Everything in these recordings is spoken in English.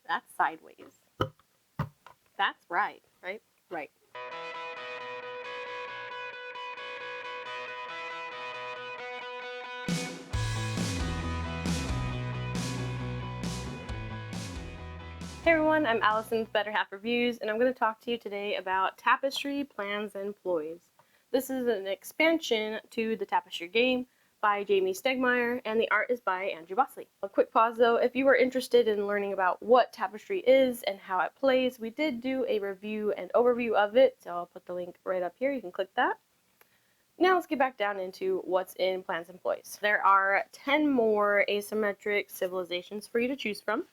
That's sideways. That's right, right? Right. Hey everyone, I'm Alison with Better Half Reviews, and I'm going to talk to you today about Tapestry, Plans and Ploys. This is an expansion to the Tapestry game by Jamie Stegmaier, and the art is by Andrew Bosley. A quick pause though, if you are interested in learning about what Tapestry is and how it plays, we did do a review and overview of it, so I'll put the link right up here, you can click that. Now let's get back down into what's in Plans and Ploys. There are 10 more asymmetric civilizations for you to choose from.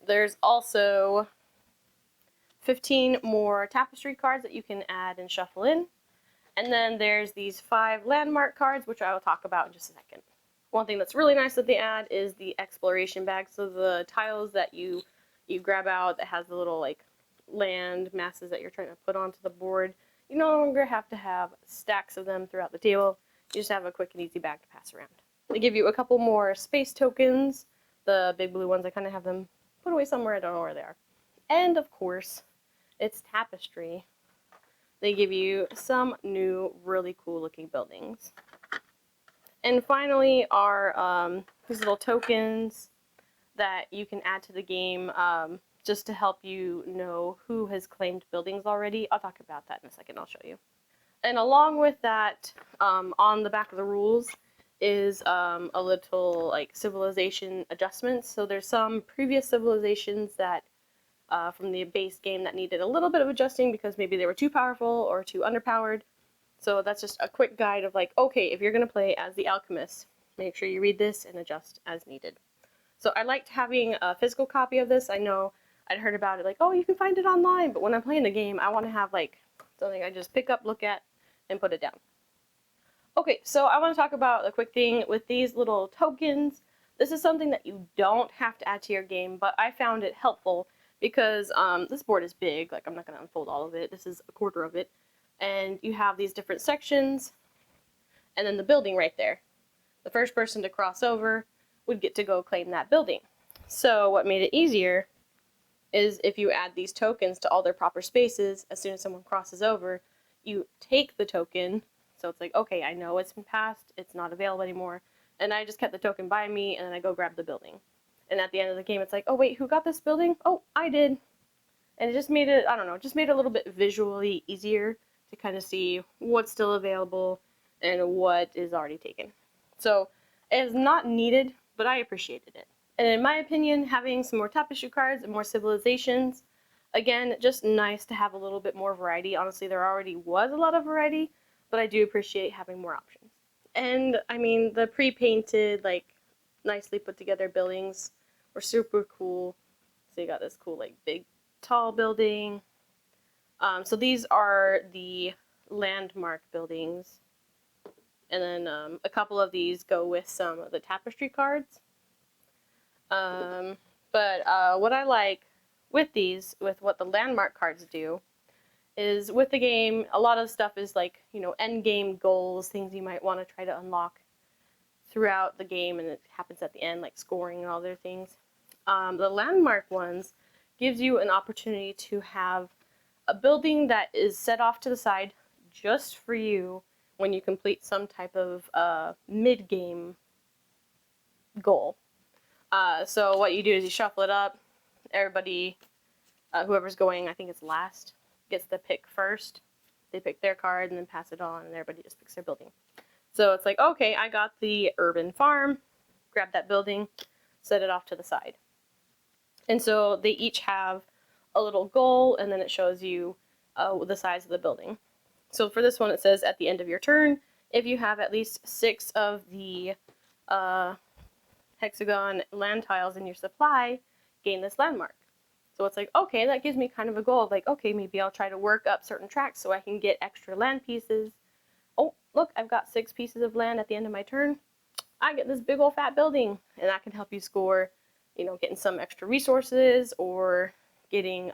There's also 15 more tapestry cards that you can add and shuffle in. And then there's these 5 landmark cards, which I will talk about in just a second. One thing that's really nice that they add is the exploration bag. So the tiles that you grab out that has the little like land masses that you're trying to put onto the board, you no longer have to have stacks of them throughout the table. You just have a quick and easy bag to pass around. They give you a couple more space tokens. The big blue ones, I kind of have them put away somewhere, I don't know where they are. And of course, it's Tapestry. They give you some new, really cool looking buildings. And finally are these little tokens that you can add to the game just to help you know who has claimed buildings already. I'll talk about that in a second, I'll show you. And along with that, on the back of the rules is a little like civilization adjustments. So there's some previous civilizations that from the base game that needed a little bit of adjusting because maybe they were too powerful or too underpowered. So that's just a quick guide of like, okay, if you're going to play as the alchemist, make sure you read this and adjust as needed. So I liked having a physical copy of this. I know I'd heard about it like, oh, you can find it online, but when I'm playing the game, I want to have like something I just pick up, look at, and put it down. Okay, so I want to talk about a quick thing with these little tokens. This is something that you don't have to add to your game, but I found it helpful because this board is big. Like, I'm not going to unfold all of it. This is a quarter of it. And you have these different sections, and then the building right there. The first person to cross over would get to go claim that building. So what made it easier is if you add these tokens to all their proper spaces, as soon as someone crosses over, you take the token. So it's like, okay, I know it's been passed, it's not available anymore, and I just kept the token by me, and then I go grab the building. And at the end of the game, it's like, oh wait, who got this building? Oh, I did. And it just made it, I don't know, just made it a little bit visually easier to kind of see what's still available and what is already taken. So it is not needed, but I appreciated it. And in my opinion, having some more tapestry cards and more civilizations, again, just nice to have a little bit more variety. Honestly, there already was a lot of variety, but I do appreciate having more options. And I mean, the pre-painted, like, nicely put together buildings were super cool. So you got this cool, like, big, tall building. So these are the landmark buildings. And then a couple of these go with some of the tapestry cards. But what I like with these, with what the landmark cards do, is with the game, a lot of stuff is like, you know, end game goals, things you might want to try to unlock throughout the game, and it happens at the end, like scoring and all other things. The landmark ones gives you an opportunity to have a building that is set off to the side just for you when you complete some type of mid-game goal. So what you do is you shuffle it up. Everybody, whoever's going, I think it's last, gets to pick first. They pick their card and then pass it on, and everybody just picks their building. So it's like, okay, I got the urban farm, grab that building, set it off to the side. And so they each have a little goal, and then it shows you the size of the building. So for this one, it says at the end of your turn, if you have at least 6 of the hexagon land tiles in your supply, gain this landmark. So it's like, okay, that gives me kind of a goal of like, okay, maybe I'll try to work up certain tracks so I can get extra land pieces. Oh, look, I've got 6 pieces of land at the end of my turn. I get this big old fat building, and that can help you score, you know, getting some extra resources or getting,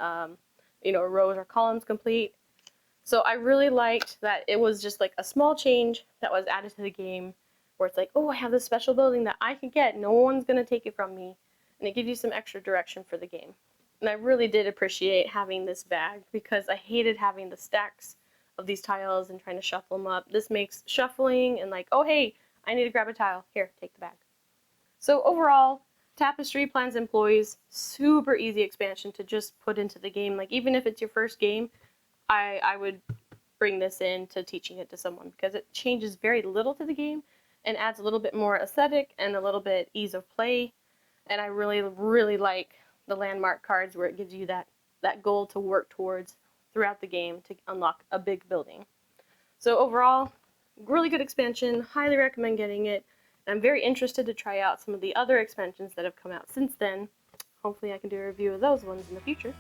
you know, rows or columns complete. So I really liked that it was just like a small change that was added to the game where it's like, oh, I have this special building that I can get. No one's going to take it from me. and it gives you some extra direction for the game. And I really did appreciate having this bag because I hated having the stacks of these tiles and trying to shuffle them up. This makes shuffling and like, oh hey, I need to grab a tile. Here, take the bag. So overall, Tapestry, Plans and Ploys, super easy expansion to just put into the game. Like even if it's your first game, I would bring this in to teaching it to someone because it changes very little to the game and adds a little bit more aesthetic and a little bit ease of play. And I really, really like the landmark cards where it gives you that goal to work towards throughout the game to unlock a big building. So overall, really good expansion, highly recommend getting it. I'm very interested to try out some of the other expansions that have come out since then. Hopefully I can do a review of those ones in the future.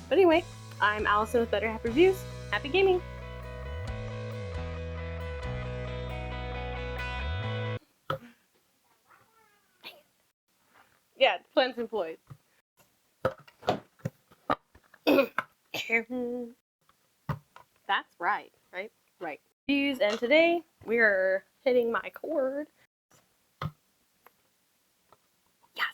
But anyway, I'm Allison with Better Half Reviews. Happy gaming! Yeah, Plans and Ploys. That's right, right? Right. And today we're hitting my cord. Yes!